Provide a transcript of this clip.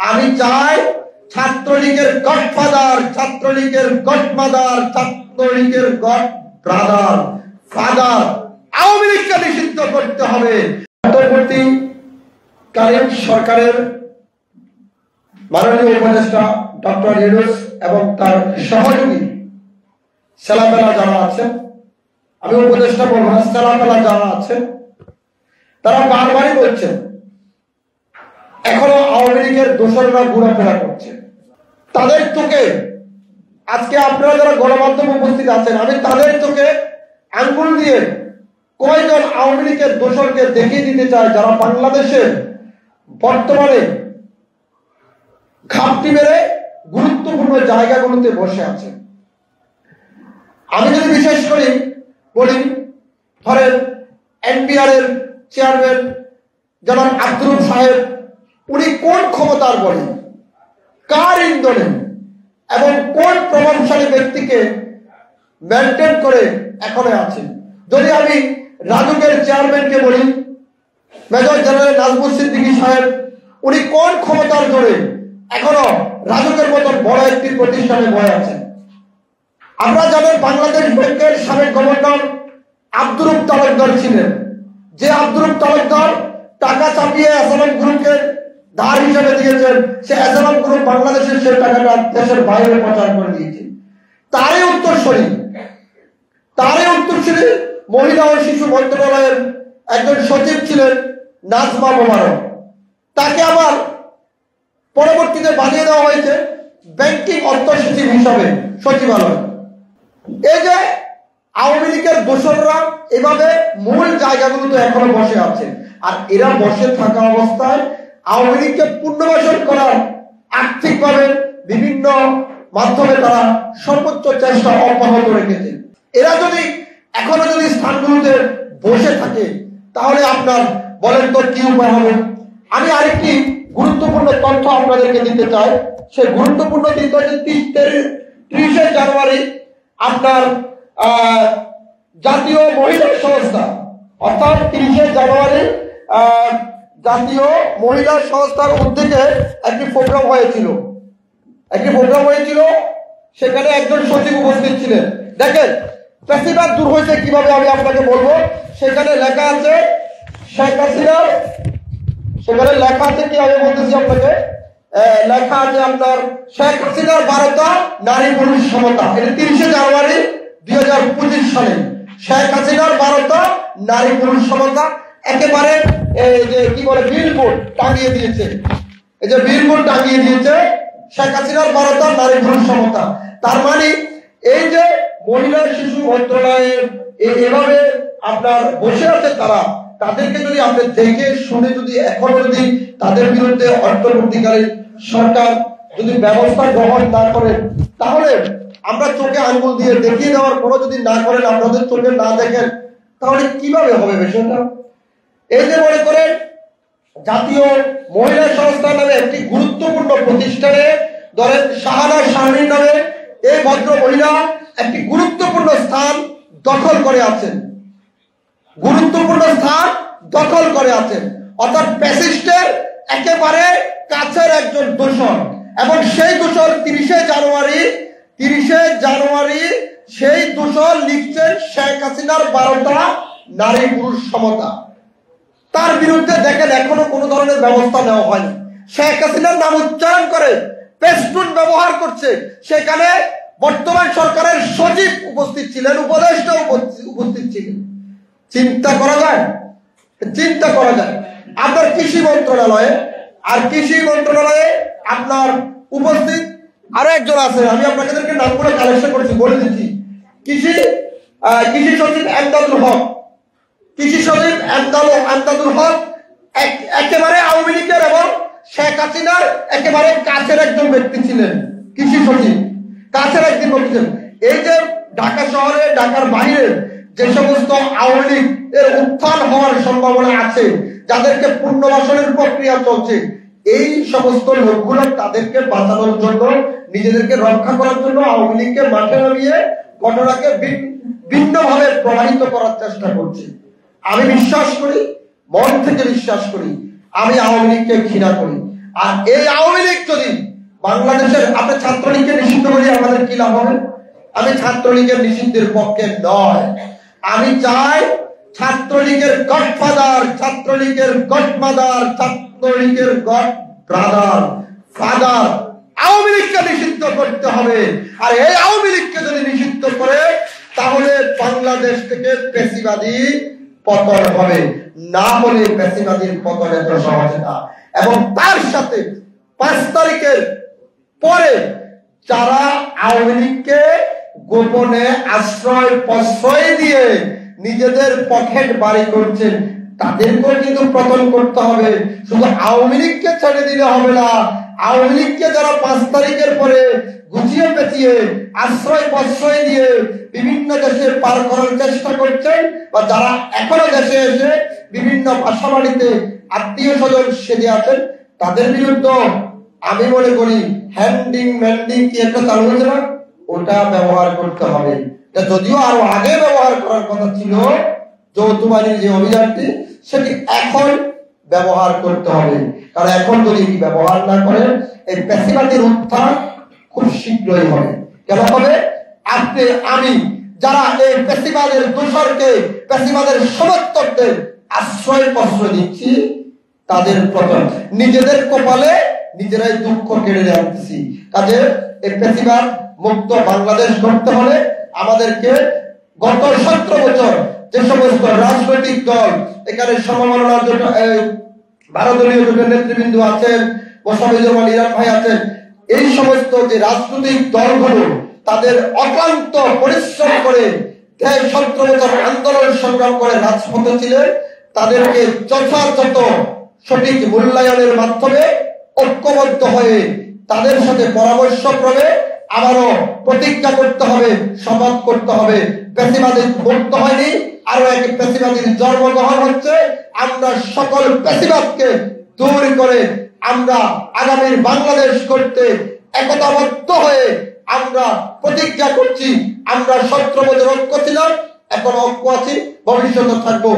আমি চাই ছাত্রলীগের গডফাদার, ছাত্রলীগের গডমাদার, ছাত্রলীগের গড ব্রাদার ফাদার আওয়ামী লীগকে নিষিদ্ধ করতে হবে। অন্তর্বর্তীকালীন সরকারের মাননীয় উপদেষ্টা ডক্টর ইউনূস এবং তার সহযোগী সেলাপেলা যারা আছেন, আমি উপদেষ্টা বলবো না, সেলাপেলা যারা আছেন, তারা বারবারই বলছেন এখনো আওয়ামী লীগের দোসররা ঘোরাফেরা করছে। তাদের চোখে আজকে আপনারা যারা গণমাধ্যমে উপস্থিত আছেন, আমি তাদের চোখে আঙ্গুল দিয়ে কয়জন আওয়ামী লীগের দোসরকে দেখিয়ে দিতে চাই যারা বাংলাদেশের বর্তমানে খাপটি মেরে গুরুত্বপূর্ণ জায়গাগুলোতে বসে আছে। আমি যদি বিশেষ করে বলি, ধরেন এনবিআর এর চেয়ারম্যান জনাব আব্দুল সাহেব, উনি কোন ক্ষমতার বলে, কার ইন্ধনে এবং কোন প্রভাবশালী ব্যক্তিকে মেনটেন করে এখনো আছেন। যদি আমি রাজুকের চেয়ারম্যানকে বলি, মেজর জেনারেল নাজমুল সিদ্দিকী সাহেব, উনি কোন ক্ষমতার জোরে এখনো রাজুকের মতন বড় একটি প্রতিষ্ঠানে বয়ে আছেন। আমরা জানেন বাংলাদেশ ব্যাংকের সাবেক গভর্নর আব্দুর তালুকদার ছিলেন, যে আব্দুর তালুকদার টাকা চাপিয়ে এসএলএম গ্রুপকে ধার হিসেবে দিয়েছেন, সে এসএলএম গ্রুপ বাংলাদেশের সেই টাকাটা দেশের বাইরে পাচার করে দিয়েছে। তারই উত্তরসূরি মহিলা ও শিশু মন্ত্রণালয়ের একজন সচিব ছিলেন নাজমা মোবারক, তাকে আবার পরবর্তীতে বানিয়ে দেওয়া হয়েছে ব্যাংকিং অর্থ সচিব হিসাবে সচিবালয়। এই যে আওয়ামী লীগের দোসররা এভাবে মূল জায়গাগুলোতে এখনো বসে আছে, আর এরা বসে থাকা অবস্থায় আওয়ামী লীগকে পুনর্বাসন করার আর্থিকভাবে বিভিন্ন মাধ্যমে তারা সর্বোচ্চ চেষ্টা অব্যাহত রেখেছে। এরা যদি এখনো স্থানগুলোতে বসে থাকে তাহলে আপনার বলেন তো কি উপায় হবে। আমি আরেকটি গুরুত্বপূর্ণ তথ্য আপনাদেরকে দিতে চাই। সেই গুরুত্বপূর্ণ দিন হচ্ছে 30শে জানুয়ারি আপনার জাতীয় মহিলা সংস্থা, অর্থাৎ 30শে জানুয়ারি জাতীয় মহিলা সংস্থার উদ্যোগে একটি প্রোগ্রাম হয়েছিল। সেখানে একজন সচিব উপস্থিত ছিলেন। দেখেন প্রেসিডেন্ট দূর হয়েছে কিভাবে আমি আপনাকে বলবো। সেখানে লেখা আছে শেখ হাসিনার, সেখানে লেখা আছে কি আমি বলতেছি আপনাকে, লেখা আছে আপনার শেখ হাসিনার 12টা নারী পুরুষ সমতা। এটা 30শে জানুয়ারি 2025 সালে শেখ হাসিনার 12টা নারী পুরুষ সমতা একেবারে কি বলে বিলবোর্ড টাঙিয়ে দিয়েছে। এই যে বিলবোর্ড টাঙিয়ে দিয়েছে শেখ হাসিনার 12টা নারী পুরুষ সমতা। তার মানে এই যে মহিলা শিশু মন্ত্রণালয়ের এভাবে আপনার বসে আছে তারা, তাদেরকে যদি আপনি দেখে শুনে যদি এখনো যদি তাদের বিরুদ্ধে অন্তর্বর্তীকালীন সরকার যদি ব্যবস্থা গ্রহণ না করেন, তাহলে আমরা চোখে আঙ্গুল দিয়ে দেখিয়ে দেওয়ার পরও যদি না করেন, আপনাদের চোখে না দেখেন, তাহলে কিভাবে হবে বিষয়টা। এই যে মনে করেন জাতীয় মহিলা সংস্থা নামে একটি গুরুত্বপূর্ণ প্রতিষ্ঠানে ধরেন শাহানা শাহরিন নামে এই ভদ্র মহিলা একটি গুরুত্বপূর্ণ স্থান দখল করে আছেন, অর্থাৎ ফ্যাসিস্টের একেবারে কাছের একজন দোসর। এবং সেই দোসর 30শে জানুয়ারি সেই দোসর লিখছেন শেখ হাসিনার 12টা নারী পুরুষ সমতা। তার বিরুদ্ধে দেখেন এখনো কোনো ধরনের ব্যবস্থা নেওয়া হয়নি। শেখ হাসিনার নাম উচ্চারণ করে পেস্টুন ব্যবহার করছে। সেখানে বর্তমান সরকারের সচিব উপস্থিত ছিলেন, উপদেষ্টা উপস্থিত ছিলেন। চিন্তা করা যায়। আপনার কৃষি মন্ত্রণালয়ে আপনার উপস্থিত আরো একজন আছে, আমি আপনাদেরকে নামগুলো কালেকশন করেছি, বলে দিচ্ছি। কৃষি সচিব এমদাদুল হক একেবারে আওয়ামী লীগের এবং শেখ হাসিনার একেবারে কাছের একজন ব্যক্তি ছিলেন। কৃষি সচিব কাছের একজন ব্যক্তি ছিলেন। এই যে ঢাকা শহরে, ঢাকার বাইরে যে সমস্ত আওয়ামী লীগ এর উত্থান হওয়ার সম্ভাবনা আছে, যাদেরকে পুনর্বাসনের প্রক্রিয়া চলছে, এই সমস্ত লোকগুলো তাদেরকে বাঁচানোর জন্য, নিজেদেরকে রক্ষা করার জন্য আওয়ামী লীগকে মাঠে নামিয়ে ঘটনাকে ভিন্নভাবে প্রবাহিত করার চেষ্টা করছে। আমি বিশ্বাস করি, মন থেকে বিশ্বাস করি, আমি আওয়ামী লীগকে ঘৃণা করি। আর এই আওয়ামী লীগ যদি বাংলাদেশের, আপনি ছাত্রলীগকে নিষিদ্ধ করি আমাদের কি লাভ হবে? আমি ছাত্রলীগের নিষিদ্ধের পক্ষে নয়। আমি চাই ছাত্রলীগের গডফাদার, ছাত্রলীগের গডমাদার, ছাত্রলীগের গড ব্রাদার ফাদার আওয়ামী লীগকে নিষিদ্ধ করতে হবে। আর এই আওয়ামী লীগকে যদি নিষিদ্ধ করে তাহলে বাংলাদেশ থেকে পেশিবাদী পতন হবে, না হলে পেশিবাদীর পতন এত সহজ না। এবং তার সাথে 5 তারিখের পরে যারা আওয়ামী লীগকে গোপনে আশ্রয় প্রশ্রয় দিয়ে নিজেদের পকেট বাড়ি করছেন তাদেরকেও কিন্তু পতন করতে হবে। শুধু আওয়ামী লীগকে ছেড়ে দিলে হবে না। আওয়ামী লীগকে যারা 5 তারিখের পরে গুছিয়ে পেঁচিয়ে আশ্রয় প্রশ্রয় দিয়ে বিভিন্ন দেশে পার করার চেষ্টা করছেন, বা যারা এখনো দেশে এসে বিভিন্ন বাসা বাড়িতে আত্মীয় স্বজন সেজে আছেন, তাদের বিরুদ্ধে আমি মনে করি হ্যান্ডিং ম্যান্ডিং কি একটা চালু হয়েছে না, ওটা ব্যবহার করতে হবে। যদিও আরো আগে ব্যবহার করার কথা ছিল যৌথ বাহিনীর যে অভিযানটি, সেটি এখন ব্যবহার করতে হবে। কারণ এখন যদি ব্যবহার না করেন এই পেশিবাদীর উত্থান খুব শীঘ্রই হবে। কেন হবে? আপনি আমি যারা এই পেশিবাদের দোসরকে, পেশিবাদের সমর্থকদের আশ্রয় প্রশ্রয় দিচ্ছি, তাদের পতন নিজেদের কপালে নিজেরাই দুঃখ কেড়ে যাচ্ছি। কাজে এই পেশিবাদ মুক্ত বাংলাদেশ গড়তে হলে আমাদেরকে গত 17 বছর যে সমস্ত রাজনৈতিক দল এখানে সমমনার জন্য ভারতীয় জোটের নেতৃবৃন্দ আছেন, মোসাফিজুর ইরাক ভাই আছেন, এই সমস্ত যে রাজনৈতিক দলগুলো তাদের অক্লান্ত পরিশ্রম করে 17 বছর আন্দোলন সংগ্রাম করে রাজপথে ছিলেন, তাদেরকে যথাযথ সঠিক মূল্যায়নের মাধ্যমে ঐক্যবদ্ধ হয়ে তাদের সাথে পরামর্শ ক্রমে আবারও প্রতিজ্ঞা করতে হবে, শপথ করতে হবে। পেশিবাদী মুক্ত হয়নি, আরো এক পেশিবাদীর জন্মগ্রহণ হচ্ছে। আমরা সকল পেশিবাদকে দূর করে আমরা আগামীর বাংলাদেশ করতে একতাবদ্ধ হয়ে আমরা প্রতিজ্ঞা করছি। আমরা 17 বছর ঐক্য ছিলাম, এখন ঐক্য আছি, ভবিষ্যতে থাকবো।